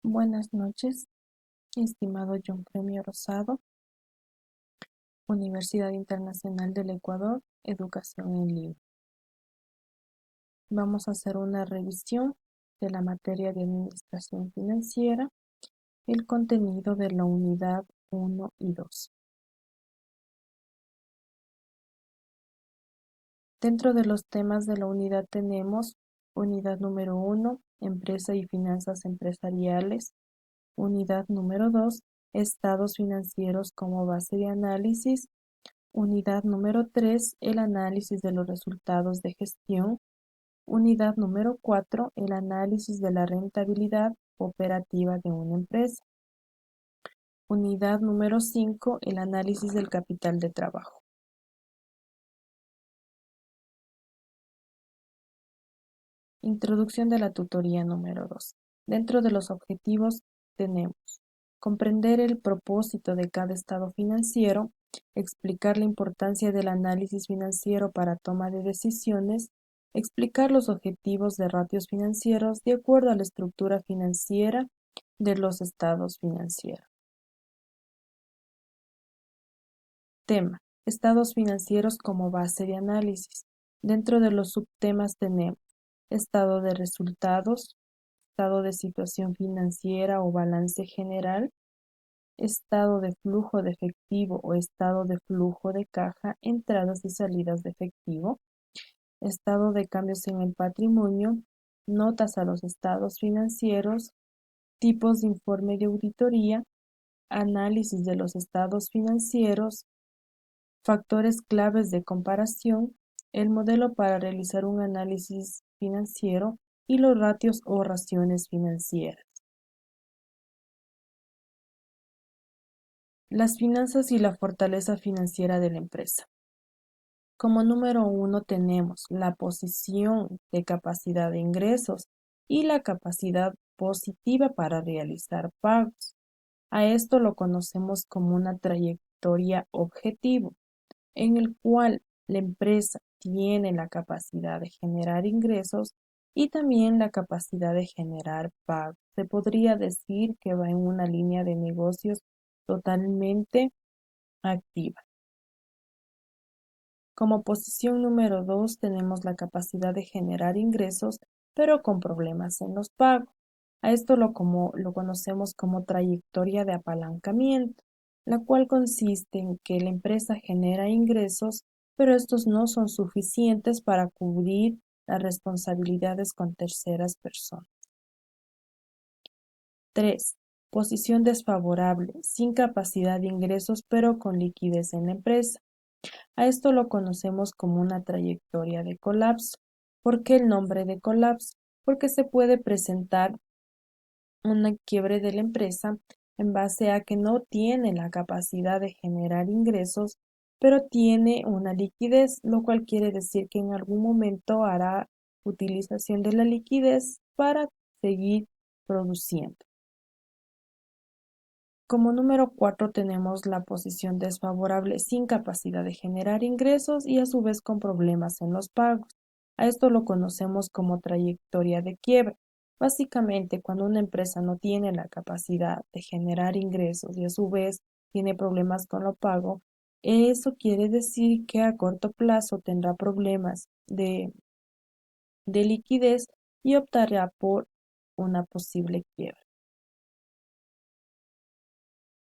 Buenas noches, estimado John Premio Rosado, Universidad Internacional del Ecuador, Educación en Línea. Vamos a hacer una revisión de la materia de Administración Financiera, el contenido de la unidad 1 y 2. Dentro de los temas de la unidad tenemos unidad número 1, Empresa y Finanzas Empresariales, unidad número 2, Estados financieros como base de análisis, unidad número 3, el análisis de los resultados de gestión. Unidad número 4, el análisis de la rentabilidad operativa de una empresa. Unidad número 5, el análisis del capital de trabajo. Introducción de la tutoría número 2. Dentro de los objetivos tenemos comprender el propósito de cada estado financiero, explicar la importancia del análisis financiero para toma de decisiones, explicar los objetivos de ratios financieros de acuerdo a la estructura financiera de los estados financieros. Tema: estados financieros como base de análisis. Dentro de los subtemas tenemos estado de resultados, estado de situación financiera o balance general, estado de flujo de efectivo o estado de flujo de caja, entradas y salidas de efectivo, estado de cambios en el patrimonio, notas a los estados financieros, tipos de informe de auditoría, análisis de los estados financieros, factores claves de comparación, el modelo para realizar un análisis financiero y los ratios o raciones financieras. Las finanzas y la fortaleza financiera de la empresa. Como número 1 tenemos la posición de capacidad de ingresos y la capacidad positiva para realizar pagos. A esto lo conocemos como una trayectoria objetivo, en el cual la empresa tiene la capacidad de generar ingresos y también la capacidad de generar pagos. Se podría decir que va en una línea de negocios totalmente activa. Como posición número 2 tenemos la capacidad de generar ingresos, pero con problemas en los pagos. A esto lo conocemos como trayectoria de apalancamiento, la cual consiste en que la empresa genera ingresos, pero estos no son suficientes para cubrir las responsabilidades con terceras personas. 3. Posición desfavorable, sin capacidad de ingresos, pero con liquidez en la empresa. A esto lo conocemos como una trayectoria de colapso. ¿Por qué el nombre de colapso? Porque se puede presentar una quiebre de la empresa en base a que no tiene la capacidad de generar ingresos, pero tiene una liquidez, lo cual quiere decir que en algún momento hará utilización de la liquidez para seguir produciendo. Como número 4 tenemos la posición desfavorable sin capacidad de generar ingresos y a su vez con problemas en los pagos. A esto lo conocemos como trayectoria de quiebra. Básicamente, cuando una empresa no tiene la capacidad de generar ingresos y a su vez tiene problemas con lo pago, eso quiere decir que a corto plazo tendrá problemas de liquidez y optará por una posible quiebra.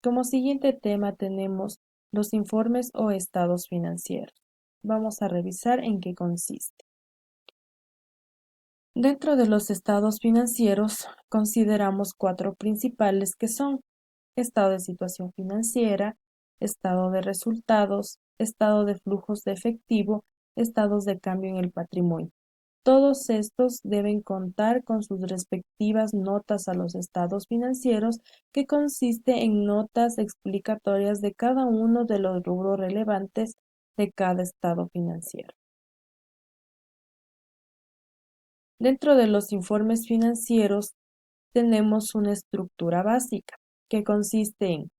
Como siguiente tema tenemos los informes o estados financieros. Vamos a revisar en qué consiste. Dentro de los estados financieros consideramos 4 principales que son estado de situación financiera, estado de resultados, estado de flujos de efectivo, estados de cambio en el patrimonio. Todos estos deben contar con sus respectivas notas a los estados financieros, que consiste en notas explicatorias de cada uno de los rubros relevantes de cada estado financiero. Dentro de los informes financieros tenemos una estructura básica que consiste en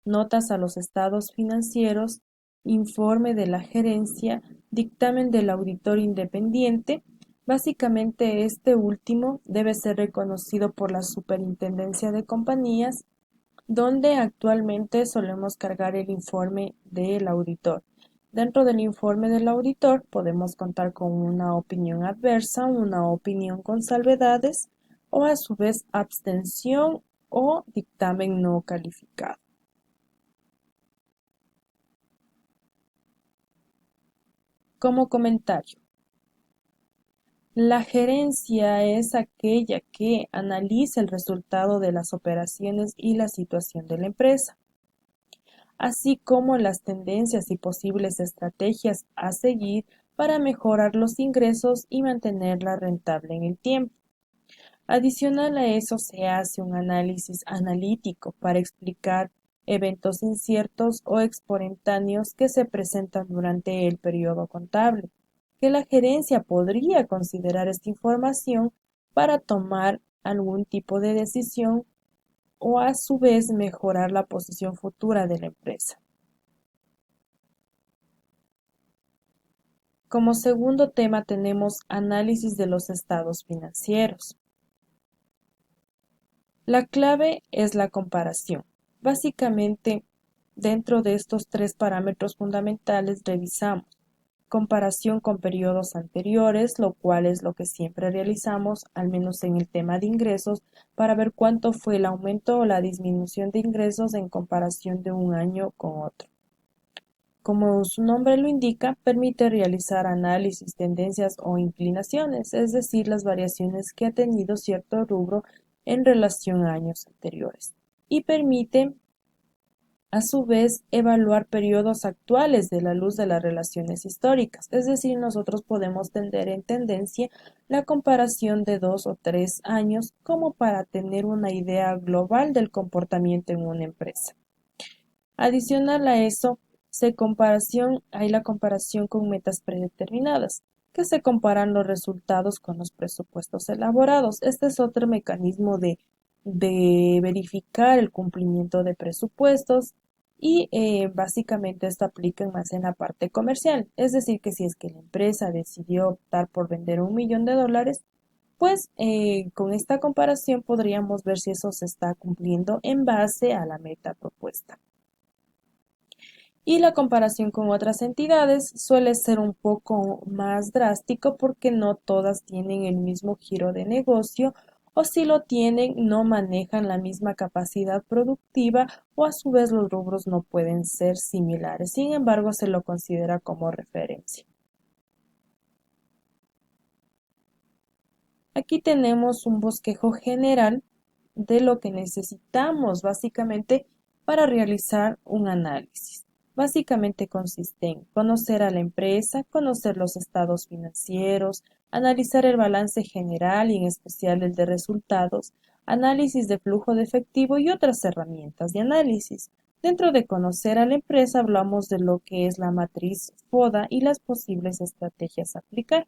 notas a los estados financieros, informe de la gerencia, dictamen del auditor independiente. Básicamente este último debe ser reconocido por la Superintendencia de Compañías, donde actualmente solemos cargar el informe del auditor. Dentro del informe del auditor podemos contar con una opinión adversa, una opinión con salvedades o a su vez abstención o dictamen no calificado. Como comentario, la gerencia es aquella que analiza el resultado de las operaciones y la situación de la empresa, así como las tendencias y posibles estrategias a seguir para mejorar los ingresos y mantenerla rentable en el tiempo. Adicional a eso se hace un análisis analítico para explicar eventos inciertos o exponetáneos que se presentan durante el periodo contable, que la gerencia podría considerar esta información para tomar algún tipo de decisión o a su vez mejorar la posición futura de la empresa. Como segundo tema tenemos análisis de los estados financieros. La clave es la comparación. Básicamente, dentro de estos tres parámetros fundamentales revisamos comparación con periodos anteriores, lo cual es lo que siempre realizamos, al menos en el tema de ingresos, para ver cuánto fue el aumento o la disminución de ingresos en comparación de un año con otro. Como su nombre lo indica, permite realizar análisis, tendencias o inclinaciones, es decir, las variaciones que ha tenido cierto rubro en relación a años anteriores, y permite a su vez evaluar periodos actuales de la luz de las relaciones históricas, es decir, nosotros podemos tender en tendencia la comparación de 2 o 3 años como para tener una idea global del comportamiento en una empresa. Adicional a eso, hay la comparación con metas predeterminadas, que se comparan los resultados con los presupuestos elaborados. Este es otro mecanismo de verificar el cumplimiento de presupuestos y básicamente esto aplica más en la parte comercial. Es decir, que si es que la empresa decidió optar por vender $1.000.000, pues con esta comparación podríamos ver si eso se está cumpliendo en base a la meta propuesta. Y la comparación con otras entidades suele ser un poco más drástico porque no todas tienen el mismo giro de negocio o si lo tienen no manejan la misma capacidad productiva o a su vez los rubros no pueden ser similares. Sin embargo, se lo considera como referencia. Aquí tenemos un bosquejo general de lo que necesitamos básicamente para realizar un análisis. Básicamente consiste en conocer a la empresa, conocer los estados financieros, analizar el balance general y en especial el de resultados, análisis de flujo de efectivo y otras herramientas de análisis. Dentro de conocer a la empresa hablamos de lo que es la matriz FODA y las posibles estrategias a aplicar.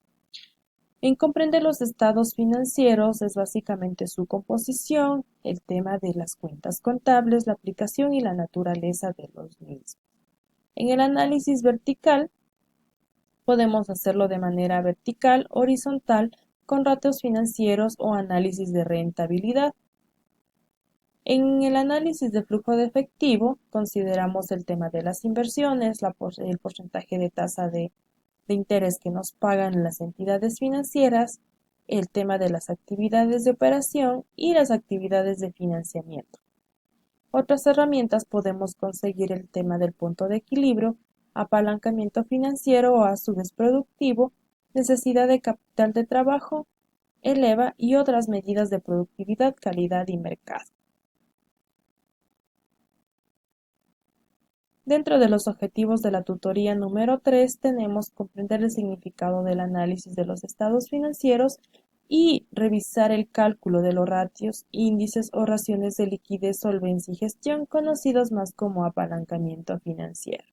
En comprender los estados financieros es básicamente su composición, el tema de las cuentas contables, la aplicación y la naturaleza de los mismos. En el análisis vertical podemos hacerlo de manera vertical, horizontal, con ratios financieros o análisis de rentabilidad. En el análisis de flujo de efectivo consideramos el tema de las inversiones, el porcentaje de tasa de interés que nos pagan las entidades financieras, el tema de las actividades de operación y las actividades de financiamiento. Otras herramientas podemos conseguir el tema del punto de equilibrio, apalancamiento financiero o a su vez productivo, necesidad de capital de trabajo, eleva y otras medidas de productividad, calidad y mercado. Dentro de los objetivos de la tutoría número 3 tenemos comprender el significado del análisis de los estados financieros y revisar el cálculo de los ratios, índices o raciones de liquidez, solvencia y gestión, conocidos más como apalancamiento financiero.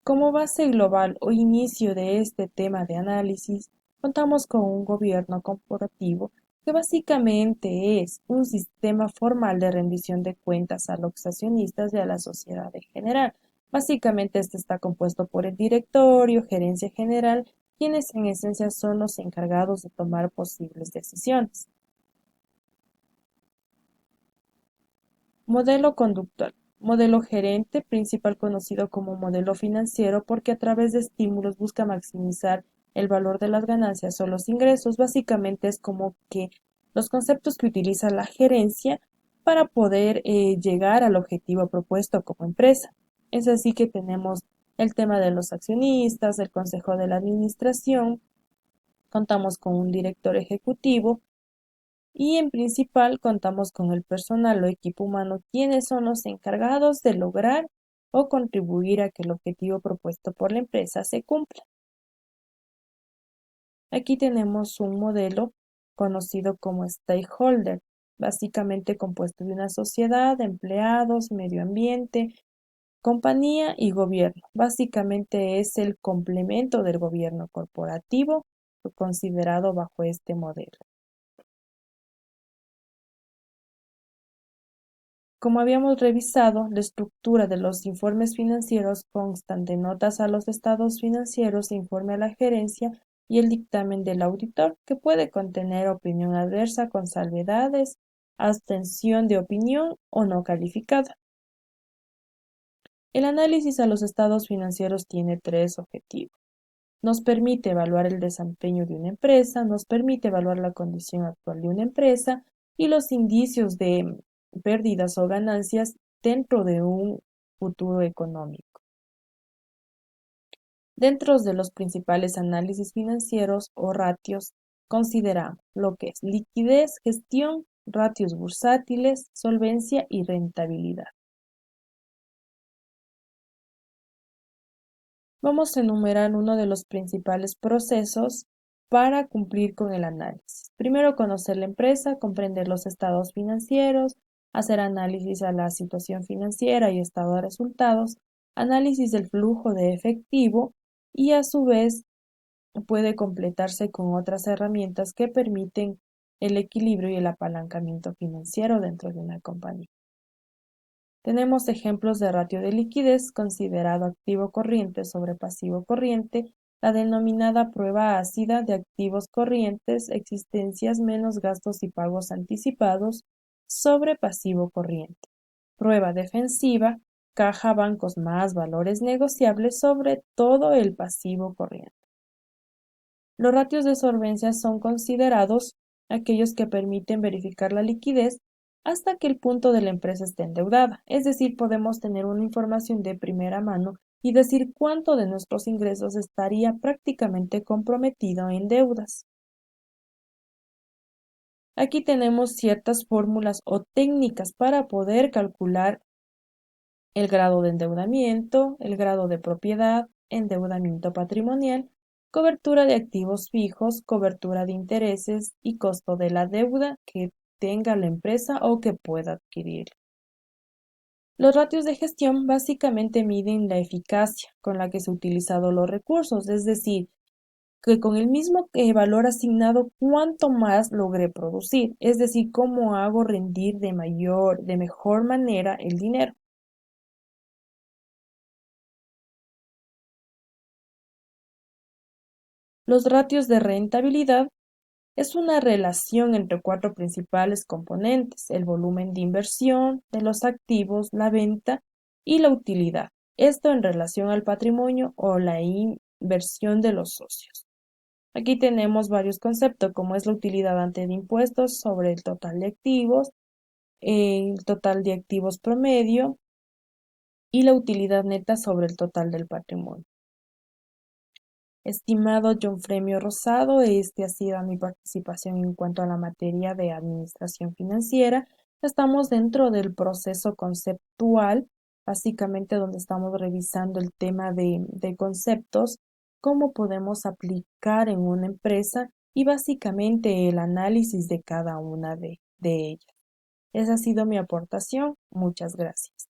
Como base global o inicio de este tema de análisis, contamos con un gobierno corporativo que básicamente es un sistema formal de rendición de cuentas a los accionistas y a la sociedad en general. Básicamente este está compuesto por el directorio, gerencia general quienes en esencia son los encargados de tomar posibles decisiones. Modelo conductual. Modelo gerente, principal conocido como modelo financiero porque a través de estímulos busca maximizar el valor de las ganancias o los ingresos. Básicamente es como que los conceptos que utiliza la gerencia para poder llegar al objetivo propuesto como empresa. Es así que tenemos el tema de los accionistas, el consejo de la administración, contamos con un director ejecutivo y en principal contamos con el personal o equipo humano, quienes son los encargados de lograr o contribuir a que el objetivo propuesto por la empresa se cumpla. Aquí tenemos un modelo conocido como stakeholder, básicamente compuesto de una sociedad, empleados, medio ambiente, compañía y gobierno. Básicamente es el complemento del gobierno corporativo considerado bajo este modelo. Como habíamos revisado, la estructura de los informes financieros constan de notas a los estados financieros, informe a la gerencia y el dictamen del auditor, que puede contener opinión adversa con salvedades, abstención de opinión o no calificada. El análisis a los estados financieros tiene tres objetivos. Nos permite evaluar el desempeño de una empresa, nos permite evaluar la condición actual de una empresa y los indicios de pérdidas o ganancias dentro de un futuro económico. Dentro de los principales análisis financieros o ratios, consideramos lo que es liquidez, gestión, ratios bursátiles, solvencia y rentabilidad. Vamos a enumerar uno de los principales procesos para cumplir con el análisis. Primero, conocer la empresa, comprender los estados financieros, hacer análisis a la situación financiera y estado de resultados, análisis del flujo de efectivo y a su vez puede completarse con otras herramientas que permiten el equilibrio y el apalancamiento financiero dentro de una compañía. Tenemos ejemplos de ratio de liquidez considerado activo corriente sobre pasivo corriente, la denominada prueba ácida de activos corrientes, existencias menos gastos y pagos anticipados sobre pasivo corriente. Prueba defensiva, caja bancos más valores negociables sobre todo el pasivo corriente. Los ratios de solvencia son considerados aquellos que permiten verificar la liquidez hasta que el punto de la empresa esté endeudada. Es decir, podemos tener una información de primera mano y decir cuánto de nuestros ingresos estaría prácticamente comprometido en deudas. Aquí tenemos ciertas fórmulas o técnicas para poder calcular el grado de endeudamiento, el grado de propiedad, endeudamiento patrimonial, cobertura de activos fijos, cobertura de intereses y costo de la deuda que tenga la empresa o que pueda adquirir. Los ratios de gestión básicamente miden la eficacia con la que se han utilizado los recursos, es decir, que con el mismo valor asignado, cuánto más logré producir, es decir, cómo hago rendir de mejor manera el dinero. Los ratios de rentabilidad es una relación entre cuatro principales componentes: el volumen de inversión de los activos, la venta y la utilidad. Esto en relación al patrimonio o la inversión de los socios. Aquí tenemos varios conceptos, como es la utilidad antes de impuestos sobre el total de activos, el total de activos promedio y la utilidad neta sobre el total del patrimonio. Estimado John Fremio Rosado, este ha sido mi participación en cuanto a la materia de administración financiera. Estamos dentro del proceso conceptual, básicamente donde estamos revisando el tema de conceptos, cómo podemos aplicar en una empresa y básicamente el análisis de cada una de ellas. Esa ha sido mi aportación. Muchas gracias.